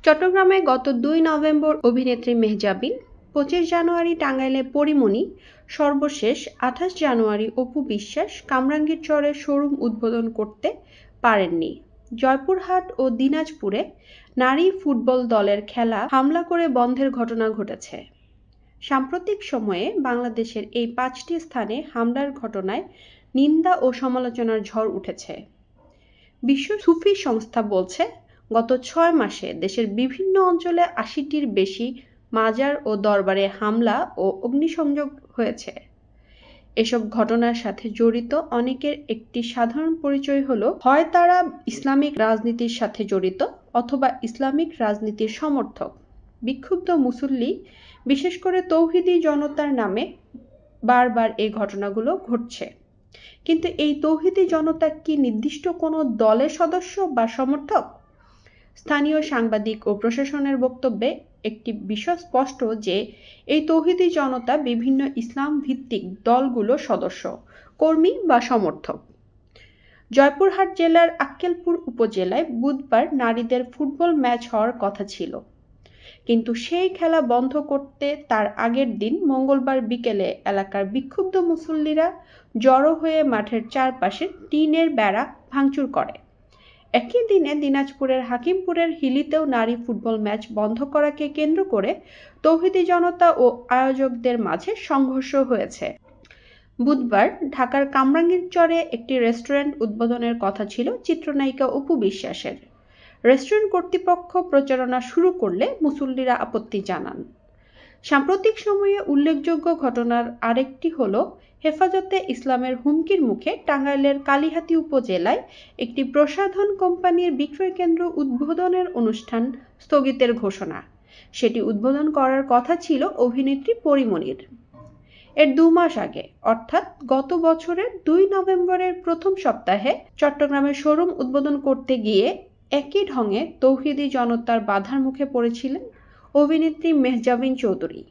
চট্টগ্রামে গত ২ নভেম্বর অভিনেত্রী মেহজাবিন, ২৫ জানুয়ারি টাঙ্গাইলে পরীমনি, সর্বশেষ ২৮ জানুয়ারি অপু বিশ্বাস কামরাঙ্গীরচরে শোরুম উদ্বোধন করতে পারেননি। জয়পুরহাট ও দিনাজপুরে নারী ফুটবল দলের খেলা হামলা করে বন্ধের ঘটনা ঘটেছে। সাম্প্রতিক সময়ে বাংলাদেশের এই ৫টি স্থানে হামলার ঘটনায় নিন্দা ও সমালোচনার ঝড় উঠেছে। বিশ্ব সুফি সংস্থা বলছে, গত ৬ মাসে দেশের বিভিন্ন অঞ্চলে ৮০টির বেশি মাজার ও দরবারে হামলা ও অগ্নিসংযোগ হয়েছে। এসব ঘটনার সাথে জড়িত অনেকের একটি সাধারণ পরিচয় হলো, হয় তারা ইসলামিক রাজনীতির সাথে জড়িত অথবা ইসলামিক রাজনীতির সমর্থক। বিক্ষুব্ধ মুসল্লি, বিশেষ করে তৌহিদি জনতার নামে বারবার এই ঘটনাগুলো ঘটছে। কিন্তু এই তৌহিদি জনতা কি নির্দিষ্ট কোনো দলের সদস্য বা সমর্থক? স্থানীয় সাংবাদিক ও প্রশাসনের বক্তব্যে একটি বিষয় স্পষ্ট যে এই তৌহিদি জনতা বিভিন্ন ইসলাম ভিত্তিক দলগুলোর সদস্য, কর্মী বা সমর্থক। জয়পুরহাট জেলার আক্কেলপুর উপজেলায় বুধবার নারীদের ফুটবল ম্যাচ হওয়ার কথা ছিল, কিন্তু সেই খেলা বন্ধ করতে তার আগের দিন মঙ্গলবার বিকেলে এলাকার বিক্ষুব্ধ মুসল্লিরা জড়ো হয়ে মাঠের চারপাশে টিনের বেড়া ভাঙচুর করে। একই দিনে দিনাজপুরের হাকিমপুরের হিলিতেও নারী ফুটবল ম্যাচ বন্ধ করাকে কেন্দ্র করে তৌহিদি জনতা ও আয়োজকদের মাঝে সংঘর্ষ হয়েছে। বুধবার ঢাকার কামরাঙ্গীরচরে একটি রেস্টুরেন্ট উদ্বোধনের কথা ছিল চিত্রনায়িকা অপু বিশ্বাসের। রেস্টুরেন্ট কর্তৃপক্ষ প্রচারণা শুরু করলে মুসল্লিরা আপত্তি জানান। সাম্প্রতিক সময়ে উল্লেখযোগ্য ঘটনার আরেকটি হলো, হেফাজতে ইসলামের হুমকির মুখে টাঙ্গাইলের কালিহাতী উপজেলায় একটি প্রসাধন কোম্পানির বিক্রয় কেন্দ্র উদ্বোধনের অনুষ্ঠান স্থগিতের ঘোষণা। সেটি উদ্বোধন করার কথা ছিল অভিনেত্রী পরীমনির। এর ২ মাস আগে, অর্থাৎ গত বছরের ২ নভেম্বরের প্রথম সপ্তাহে চট্টগ্রামের শোরুম উদ্বোধন করতে গিয়ে একই ঢঙে তৌহিদি জনতার বাধার মুখে পড়েছিলেন অভিনেত্রী মেহজাবিন চৌধুরী।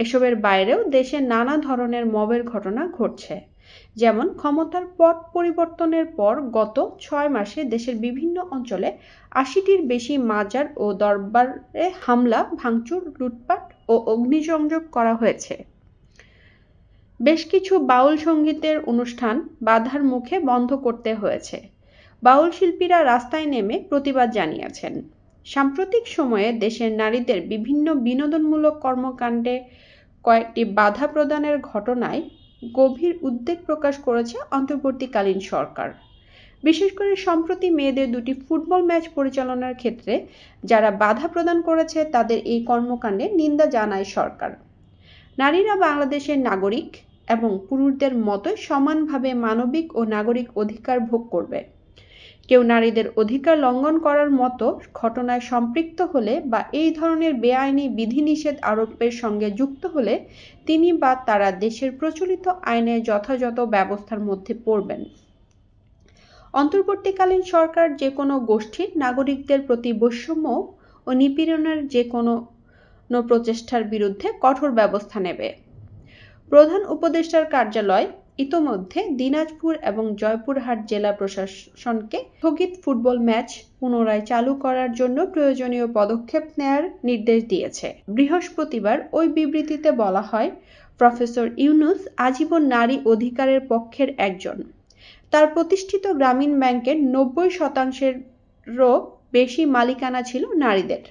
এসবের বাইরেও দেশে নানা ধরনের মবের ঘটনা ঘটছে। যেমন, ক্ষমতার পট পরিবর্তনের পর গত ৬ মাসে দেশের বিভিন্ন অঞ্চলে ৮০টির বেশি মাজার ও দরবারে হামলা, ভাঙচুর, লুটপাট ও অগ্নিসংযোগ করা হয়েছে। বেশ কিছু বাউল সংগীতের অনুষ্ঠান বাধার মুখে বন্ধ করতে হয়েছে। বাউল শিল্পীরা রাস্তায় নেমে প্রতিবাদ জানিয়েছেন। সাম্প্রতিক সময়ে দেশের নারীদের বিভিন্ন বিনোদনমূলক কর্মকাণ্ডে কয়েকটি বাধা প্রদানের ঘটনায় গভীর উদ্বেগ প্রকাশ করেছে অন্তর্বর্তীকালীন সরকার। বিশেষ করে সম্প্রতি মেয়েদের ২টি ফুটবল ম্যাচ পরিচালনার ক্ষেত্রে যারা বাধা প্রদান করেছে তাদের এই কর্মকাণ্ডে নিন্দা জানায় সরকার। নারীরা বাংলাদেশের নাগরিক এবং পুরুষদের মতোই সমানভাবে মানবিক ও নাগরিক অধিকার ভোগ করবে। কেউ নারীদের অধিকার লঙ্ঘন করার মতো ঘটনায় সম্পৃক্ত হলে বা এই ধরনের বেআইনি বিধিনিষেধ আরোপের সঙ্গে যুক্ত হলে তিনি বা তারা দেশের প্রচলিত আইনের যথাযথ ব্যবস্থার মধ্যে পড়বেন। অন্তর্বর্তীকালীন সরকার যে কোনো গোষ্ঠীর নাগরিকদের প্রতি বৈষম্য ও নিপীড়নের যে কোনো প্রচেষ্টার বিরুদ্ধে কঠোর ব্যবস্থা নেবে। প্রধান উপদেষ্টার কার্যালয় ইতোমধ্যে দিনাজপুর এবং জয়পুরহাট জেলা প্রশাসনকে স্থগিত ফুটবল ম্যাচ পুনরায় চালু করার জন্য প্রয়োজনীয় পদক্ষেপ নেয়ার নির্দেশ দিয়েছে। বৃহস্পতিবার ওই বিবৃতিতে বলা হয়, প্রফেসর ইউনূস আজীবন নারী অধিকারের পক্ষের একজন। তার প্রতিষ্ঠিত গ্রামীণ ব্যাংকের ৯০% বেশি মালিকানা ছিল নারীদের।